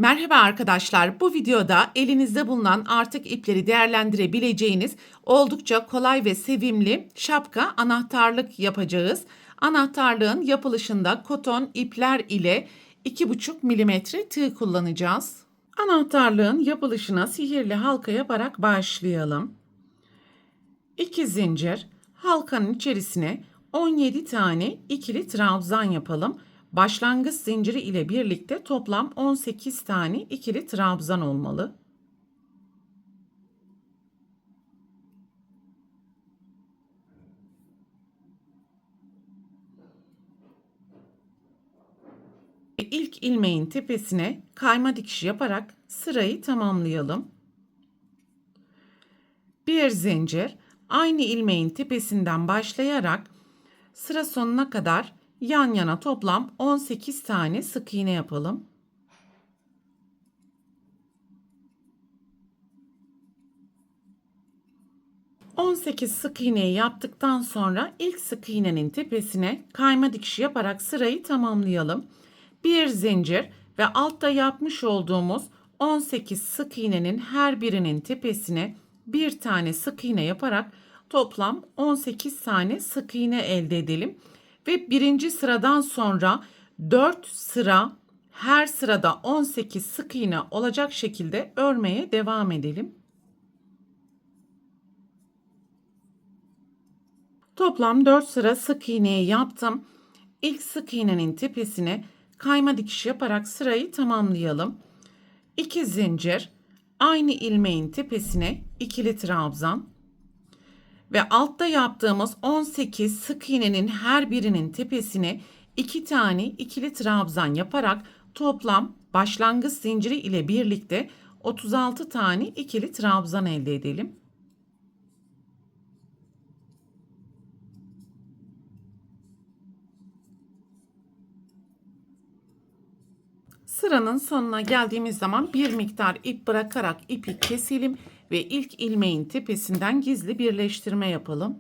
Merhaba arkadaşlar. Bu videoda elinizde bulunan artık ipleri değerlendirebileceğiniz oldukça kolay ve sevimli şapka anahtarlık yapacağız. Anahtarlığın yapılışında koton ipler ile 2,5 milimetre tığ kullanacağız. Anahtarlığın yapılışına sihirli halka yaparak başlayalım. 2 zincir, halkanın içerisine 17 tane ikili trabzan yapalım. Başlangıç zinciri ile birlikte toplam 18 tane ikili trabzan olmalı. İlk ilmeğin tepesine kayma dikişi yaparak sırayı tamamlayalım. Bir zincir, aynı ilmeğin tepesinden başlayarak sıra sonuna kadar yan yana toplam 18 tane sık iğne yapalım. ...18 sık iğneyi yaptıktan sonra ilk sık iğnenin tepesine kayma dikişi yaparak sırayı tamamlayalım. Bir zincir ve altta yapmış olduğumuz 18 sık iğnenin her birinin tepesine bir tane sık iğne yaparak toplam 18 tane sık iğne elde edelim. Ve birinci sıradan sonra 4 sıra her sırada 18 sık iğne olacak şekilde örmeye devam edelim. Toplam 4 sıra sık iğneyi yaptım. İlk sık iğnenin tepesine kayma dikiş yaparak sırayı tamamlayalım. 2 zincir, aynı ilmeğin tepesine ikili trabzan ve altta yaptığımız 18 sık iğnenin her birinin tepesine 2 tane ikili trabzan yaparak toplam başlangıç zinciri ile birlikte 36 tane ikili trabzan elde edelim. Sıranın sonuna geldiğimiz zaman bir miktar ip bırakarak ipi keselim ve ilk ilmeğin tepesinden gizli birleştirme yapalım.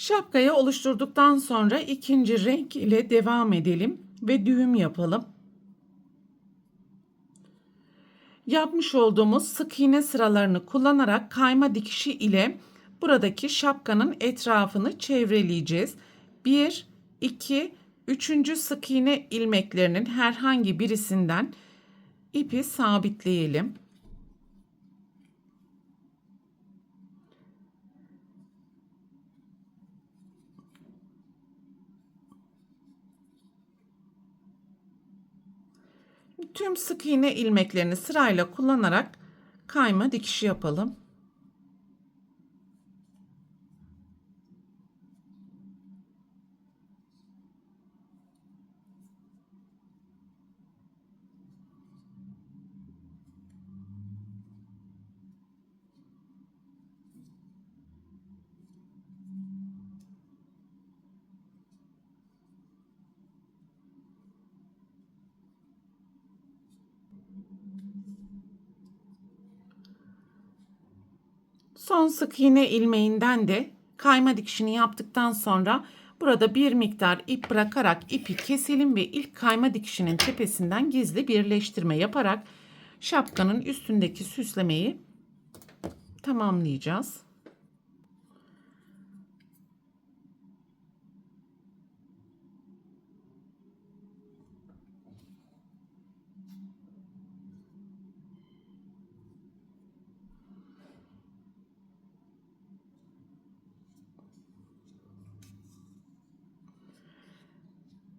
Şapkayı oluşturduktan sonra ikinci renk ile devam edelim ve düğüm yapalım. Yapmış olduğumuz sık iğne sıralarını kullanarak kayma dikişi ile buradaki şapkanın etrafını çevreleyeceğiz. 1, 2, 3. sık iğne ilmeklerinin herhangi birisinden ipi sabitleyelim. Tüm sık iğne ilmeklerini sırayla kullanarak kayma dikişi yapalım. Son sık iğne ilmeğinden de kayma dikişini yaptıktan sonra burada bir miktar ip bırakarak ipi keselim ve ilk kayma dikişinin tepesinden gizli birleştirme yaparak şapkanın üstündeki süslemeyi tamamlayacağız.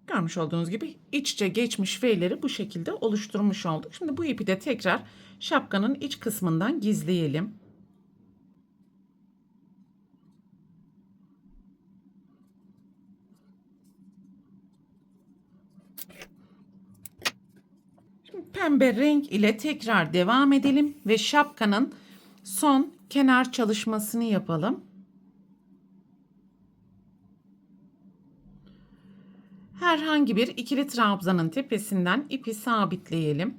Görmüş olduğunuz gibi iç içe geçmiş V'leri bu şekilde oluşturmuş olduk. Şimdi bu ipi de tekrar şapkanın iç kısmından gizleyelim. Pembe renk ile tekrar devam edelim ve şapkanın son kenar çalışmasını yapalım. Herhangi bir ikili trabzanın tepesinden ipi sabitleyelim.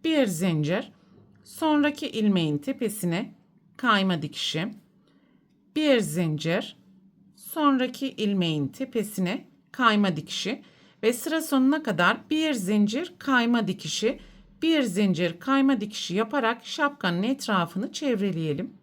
Bir zincir, sonraki ilmeğin tepesine kayma dikişi, bir zincir, sonraki ilmeğin tepesine kayma dikişi ve sıra sonuna kadar bir zincir kayma dikişi, bir zincir kayma dikişi yaparak şapkanın etrafını çevreleyelim.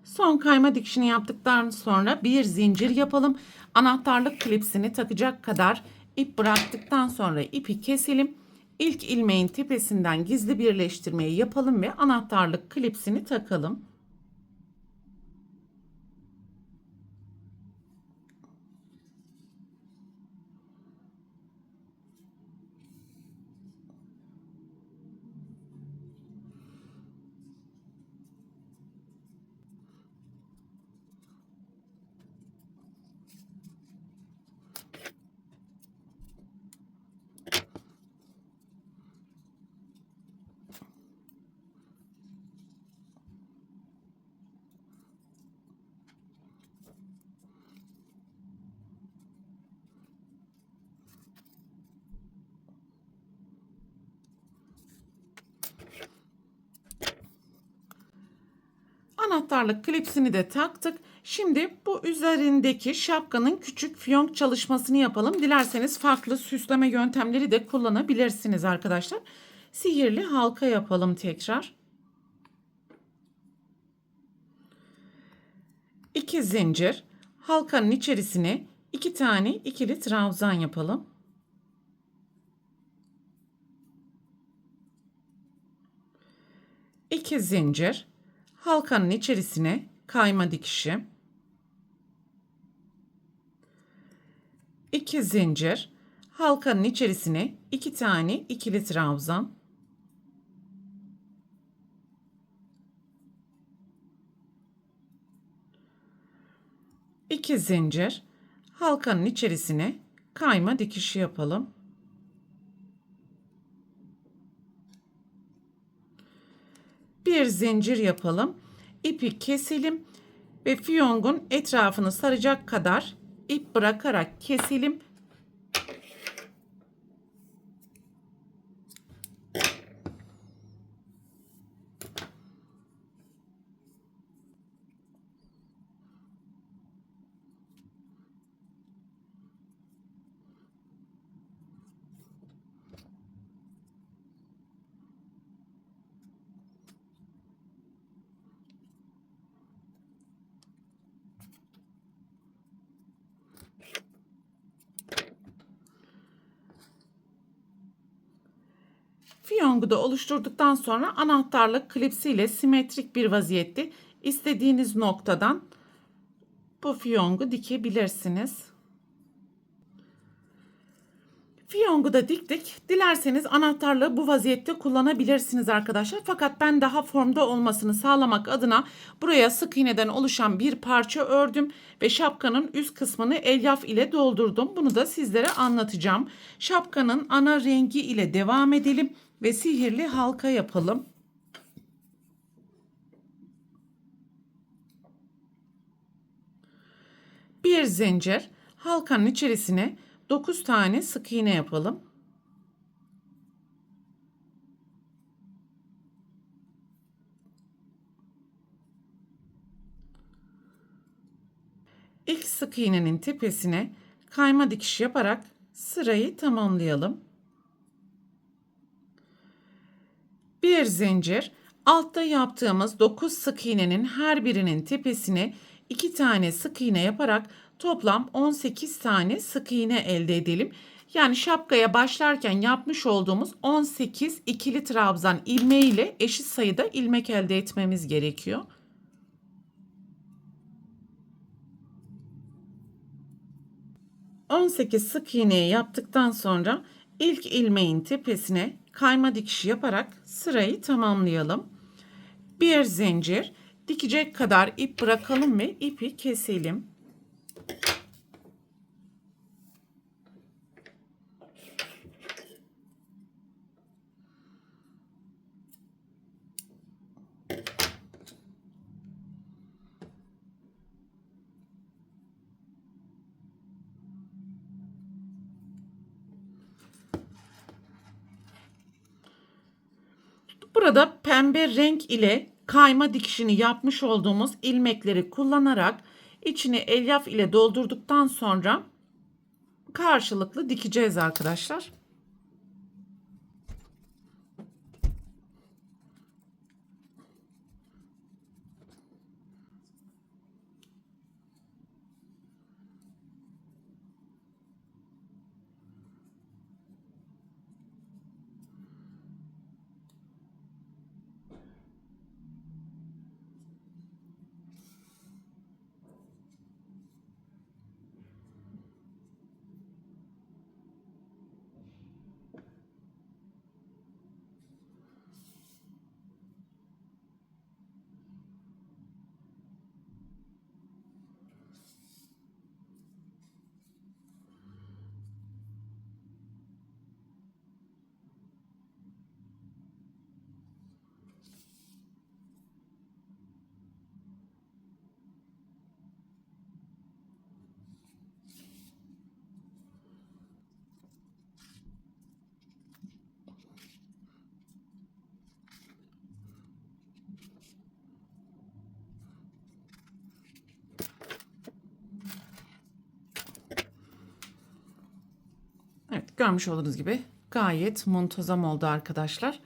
Son kayma dikişini yaptıktan sonra bir zincir yapalım. Anahtarlık klipsini takacak kadar ip bıraktıktan sonra ipi keselim. İlk ilmeğin tepesinden gizli birleştirmeyi yapalım ve anahtarlık klipsini takalım. Anahtarlık klipsini de taktık. Şimdi bu üzerindeki şapkanın küçük fiyonk çalışmasını yapalım. Dilerseniz farklı süsleme yöntemleri de kullanabilirsiniz arkadaşlar. Sihirli halka yapalım tekrar. 2 zincir, halkanın içerisine 2 tane ikili trabzan yapalım. İki zincir, halkanın içerisine kayma dikişi, 2 zincir, halkanın içerisine 2 tane ikili trabzan, 2 zincir, halkanın içerisine kayma dikişi yapalım. Bir zincir yapalım. İpi keselim ve fiyongun etrafını saracak kadar ip bırakarak keselim. Fiyongu da oluşturduktan sonra anahtarlık klipsiyle simetrik bir vaziyette istediğiniz noktadan bu fiyongu dikebilirsiniz. Fiyongu da diktik. Dilerseniz anahtarlığı bu vaziyette kullanabilirsiniz arkadaşlar. Fakat ben daha formda olmasını sağlamak adına buraya sık iğneden oluşan bir parça ördüm ve şapkanın üst kısmını elyaf ile doldurdum. Bunu da sizlere anlatacağım. Şapkanın ana rengi ile devam edelim ve sihirli halka yapalım. Bir zincir, halkanın içerisine 9 tane sık iğne yapalım. İlk sık iğnenin tepesine kayma dikiş yaparak sırayı tamamlayalım. Bir zincir, altta yaptığımız 9 sık iğnenin her birinin tepesine 2 tane sık iğne yaparak toplam 18 tane sık iğne elde edelim. Yani şapkaya başlarken yapmış olduğumuz 18 ikili trabzan ilmeği ile eşit sayıda ilmek elde etmemiz gerekiyor. 18 sık iğneyi yaptıktan sonra ilk ilmeğin tepesine kayma dikişi yaparak sırayı tamamlayalım. Bir zincir, dikecek kadar ip bırakalım ve ipi keselim. Burada pembe renk ile kayma dikişini yapmış olduğumuz ilmekleri kullanarak içini elyaf ile doldurduktan sonra karşılıklı dikeceğiz arkadaşlar. Evet, görmüş olduğunuz gibi gayet muntazam oldu arkadaşlar.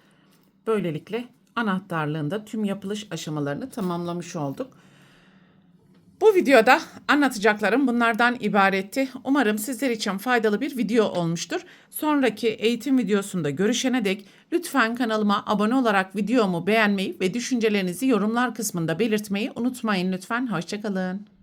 Böylelikle anahtarlığında tüm yapılış aşamalarını tamamlamış olduk. Bu videoda anlatacaklarım bunlardan ibaretti. Umarım sizler için faydalı bir video olmuştur. Sonraki eğitim videosunda görüşene dek lütfen kanalıma abone olarak videomu beğenmeyi ve düşüncelerinizi yorumlar kısmında belirtmeyi unutmayın lütfen. Hoşça kalın.